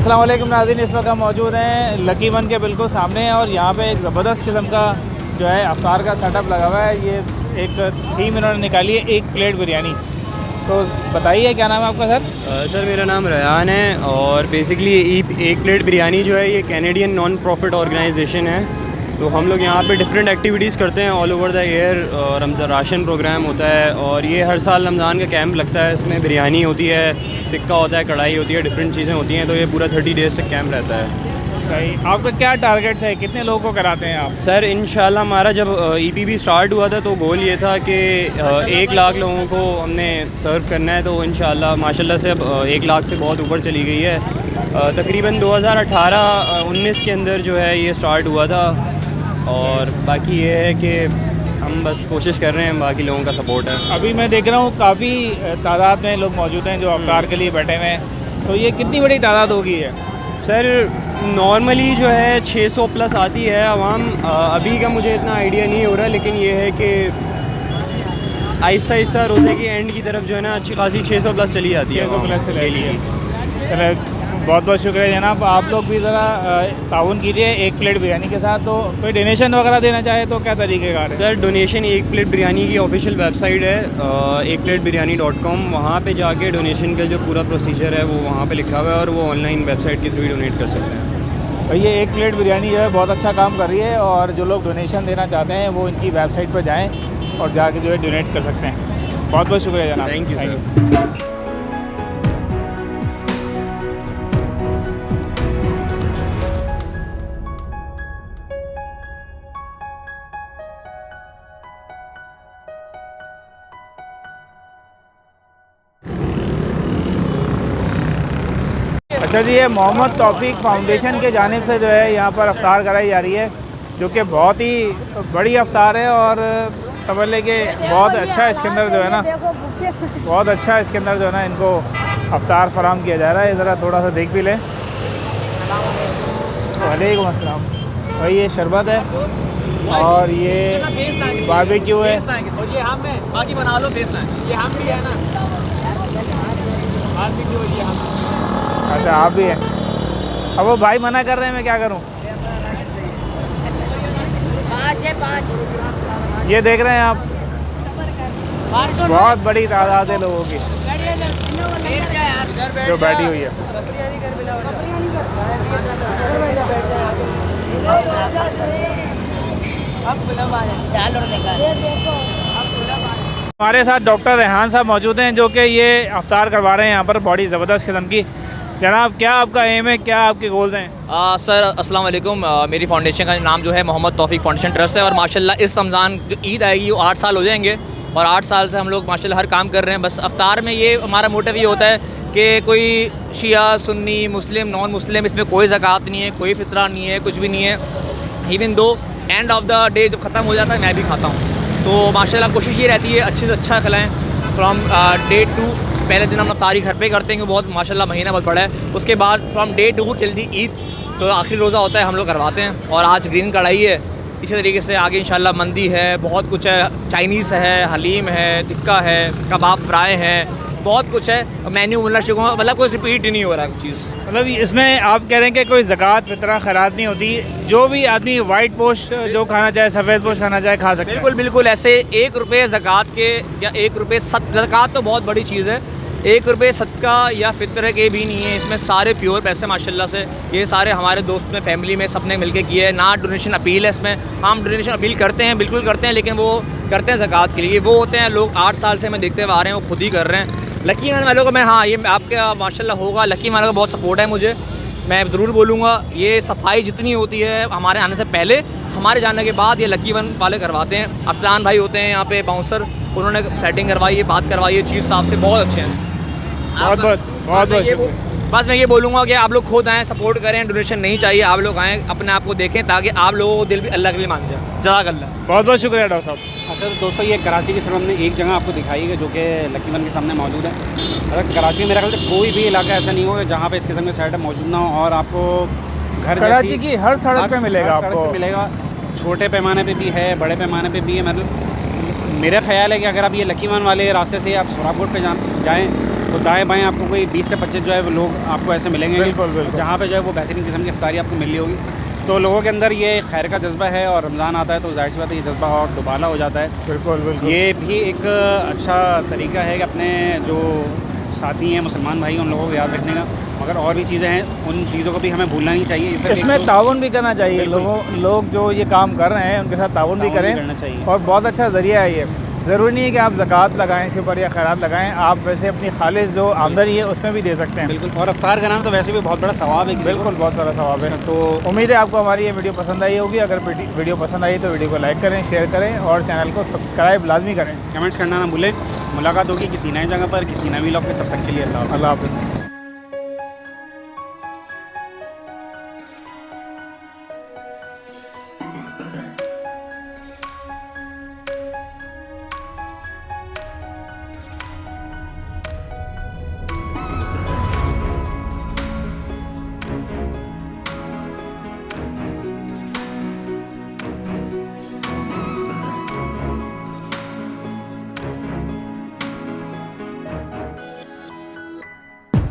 अस्सलाम वालेकुम नाज़रीन, इस वक्त हम मौजूद हैं लकी वन के बिल्कुल सामने हैं और यहाँ पे एक ज़बरदस्त किस्म का जो है अफ्तार का सेटअप लगा हुआ है। ये एक थीम इन्होंने निकाली है, एक प्लेट बिरयानी। तो बताइए क्या नाम है आपका सर? सर मेरा नाम रयान है और बेसिकली एक प्लेट बिरयानी जो है ये कैनेडियन नॉन प्रॉफिट ऑर्गेनाइजेशन है। तो हम लोग यहाँ पे डिफरेंट एक्टिविटीज़ करते हैं all over the year. Ramzan ration programme होता है और ये हर साल रमज़ान का कैंप लगता है। इसमें बिरयानी होती है, टिक्का होता है, कढ़ाई होती है, डिफरेंट चीज़ें होती हैं। तो ये पूरा 30 डेज़ तक कैंप रहता है। सही। आपका क्या टारगेट्स है, कितने लोगों को कराते हैं आप? सर इंशाल्लाह हमारा जब EPB स्टार्ट हुआ था तो गोल ये था कि 1 लाख लोगों को हमने सर्व करना है। तो इंशाल्लाह माशाल्लाह से अब 1 लाख से बहुत ऊपर चली गई है। तकरीबन 2018-19 के अंदर जो है ये स्टार्ट हुआ था। और बाकी ये है कि हम बस कोशिश कर रहे हैं, बाकी लोगों का सपोर्ट है। अभी मैं देख रहा हूँ काफ़ी तादाद में लोग मौजूद हैं जो अफ्तार के लिए बैठे हुए हैं। तो ये कितनी बड़ी तादाद होगी है? सर नॉर्मली जो है 600 प्लस आती है आवाम। अभी का मुझे इतना आइडिया नहीं हो रहा, लेकिन ये है कि आहिस्ता आहिस्ता रोज़े की एंड की तरफ जो है ना अच्छी खासी 600 प्लस चली जाती है। 600 प्लस से डेली। चले, बहुत बहुत शुक्रिया जनाब। आप लोग भी ज़रा ताउन कीजिए एक प्लेट बिरयानी के साथ। तो कोई डोनेशन वगैरह देना चाहे तो क्या तरीक़ेकार है? सर डोनेशन एक प्लेट बिरयानी की ऑफिशियल वेबसाइट है ekpletbiryani.com। वहाँ पे जाके डोनेशन का जो पूरा प्रोसीजर है वो वहाँ पे लिखा हुआ है और वो ऑनलाइन वेबसाइट के थ्रू डोनेट कर सकते हैं। भाई ये एक प्लेट बिरयानी जो है बहुत अच्छा काम कर रही है और जो लोग डोनेशन देना चाहते हैं वो इनकी वेबसाइट पर जाएँ और जाके जो है डोनेट कर सकते हैं। बहुत बहुत शुक्रिया जनाब। Thank you sir. अच्छा जी, ये मोहम्मद तौफीक फाउंडेशन के जानिब से जो है यहाँ पर अफ्तार कराई जा रही है, जो कि बहुत ही बड़ी अफ्तार है और समझ लें कि बहुत अच्छा इसके अंदर जो है ना, बहुत अच्छा इसके अंदर जो है ना इनको अफ्तार फराम किया जा रहा है। ज़रा थोड़ा सा देख भी लें। वालेकुम अस्सलाम। भाई ये शरबत है और ये बारबेक्यू है। बाकी बना लो फेस लाइन, ये हम भी है ना। अच्छा आप भी हैं। अब वो भाई मना कर रहे हैं, मैं क्या करूं? 5 है 5। ये देख रहे हैं आप, बहुत बड़ी तादाद है लोगों की जो बैठी हुई है। हमारे साथ डॉक्टर रेहान साहब मौजूद हैं जो कि ये अफ्तार करवा रहे हैं यहाँ पर बड़ी ज़बरदस्त किस्म की। जनाब क्या आपका एम है, क्या आपके गोल्स हैं? सर अस्सलाम वालेकुम। मेरी फाउंडेशन का नाम जो है मोहम्मद तौफीक फाउंडेशन ट्रस्ट है और माशाल्लाह इस रमज़ान जो ईद आएगी वो 8 साल हो जाएंगे और 8 साल से हम लोग माशाल्लाह हर काम कर रहे हैं। बस अफ्तार में ये हमारा मोटिव ये होता है कि कोई शिया सुन्नी मुस्लिम नॉन मुस्लिम इसमें कोई ज़कात नहीं है, कोई फितरा नहीं है, कुछ भी नहीं है। Even though end of the day जब ख़त्म हो जाता है मैं भी खाता हूँ। तो माशाल्लाह कोशिश ये रहती है अच्छे से अच्छा खिलाएँ। फ्रॉम डे 2 पहले दिन हम अफ्तारी घर पे करते हैं कि बहुत माशाल्लाह महीना बहुत बड़ा है। उसके बाद from day 2 till the Eid तो आखिरी रोज़ा होता है हम लोग करवाते हैं। और आज ग्रीन कढ़ाई है, इसी तरीके से आगे इंशाल्लाह मंदी है, बहुत कुछ है, चाइनीज़ है, हलीम है, टिक्का है, कबाब फ्राई है, बहुत कुछ है। मेन्यू मतलब कोई रिपीट ही नहीं हो रहा है कुछ चीज़। मतलब इसमें आप कह रहे हैं कि कोई ज़कात फितरा खैरात नहीं होती, जो भी आदमी वाइट पोस्ट जो खाना चाहे, सफ़ेद पोस्ट खाना चाहे खा सकते हैं? बिल्कुल बिल्कुल। ऐसे 1 रुपये ज़कात के या 1 रुपये ज़कात तो बहुत बड़ी चीज़ है, 1 रुपये सदका या फितर के भी नहीं है। इसमें सारे प्योर पैसे माशाल्लाह से ये सारे हमारे दोस्त में फैमिली में सब ने मिल के किए है। ना डोनेशन अपील है इसमें, हम डोनेशन अपील करते हैं बिल्कुल करते हैं, लेकिन वो करते हैं ज़कात के लिए। वो होते हैं लोग 8 साल से हमें देखते हुए आ रहे हैं, वो खुद ही कर रहे हैं। लकी वन वालों को मैं ये आपके माशाल्लाह होगा, लकी वालों का बहुत सपोर्ट है मुझे, मैं ज़रूर बोलूँगा। ये सफाई जितनी होती है हमारे आने से पहले, हमारे जाने के बाद ये लकी वन वाले करवाते हैं। अरसलान भाई होते हैं यहाँ पे बाउंसर, उन्होंने सेटिंग करवाई है, बात करवाई है, चीफ साहब से बहुत अच्छे हैं। बहुत बस मैं ये बोलूँगा कि आप लोग खुद आएँ, सपोर्ट करें, डोनेशन नहीं चाहिए, आप लोग आएँ, अपने आप को देखें ताकि आप लोगों को दिल भी अल्लाह के लिए मान जाए। जज़ाकल्लाह। बहुत बहुत शुक्रिया डॉक्टर साहब। अच्छा तो दोस्तों ये कराची की सिर्फ हमने एक जगह आपको दिखाई है जो कि लकी वन के सामने मौजूद है। अगर कराची में मेरा ख्याल से कोई भी इलाका ऐसा नहीं होगा जहाँ पे इस किस्म का सेटअप मौजूद ना हो और आपको घर कराची की हर सड़क पे मिलेगा आपको। मिलेगा, छोटे पैमाने पे भी है, बड़े पैमाने पे भी है। मतलब मेरा ख्याल है कि अगर आप ये लकी वन वाले रास्ते से आप सोराबकोट पे जाएँ तो दाएँ बाएँ आपको कोई 20 से 25 जो है वो लोग आपको ऐसे मिलेंगे, बिल्कुल, बिल्कुल। जहाँ पे जो है वो बेहतरीन किस्म की इफ्तारी आपको मिल रही होगी। तो लोगों के अंदर ये खैर का जज्बा है और रमज़ान आता है तो ज़ाहिर सी बात है ये जज्बा और दुबाला हो जाता है। बिल्कुल बिल्कुल। ये भी एक अच्छा तरीका है कि अपने जो साथी हैं मुसलमान भाई उन लोगों को याद रखने का, मगर और भी चीज़ें हैं, उन चीज़ों को भी हमें भूलना नहीं चाहिए। इसमें ताउन भी करना चाहिए, लोग जो ये काम कर रहे हैं उनके साथ ताउन भी करें करना चाहिए। और बहुत अच्छा ज़रिया है ये। ज़रूरी नहीं है कि आप ज़कात लगाएं इसके ऊपर या खैरात लगाएं, आप वैसे अपनी खालिस जो आमदनी है उसमें भी दे सकते हैं। बिल्कुल, और अफ्तार का नाम तो वैसे भी बहुत बड़ा सवाब है। बिल्कुल, बहुत सारा सवाब है। तो उम्मीद है आपको हमारी ये वीडियो पसंद आई होगी। अगर वीडियो पसंद आई तो वीडियो को लाइक करें, शेयर करें और चैनल को सब्सक्राइब लाजमी करें। कमेंट्स करना ना भूलें। मुलाकात होगी किसी नई जगह पर, किसी नई व्लॉग में। तब तक के लिए अल्लाह हाफ़िज़। अल्लाह हाफ़िज़।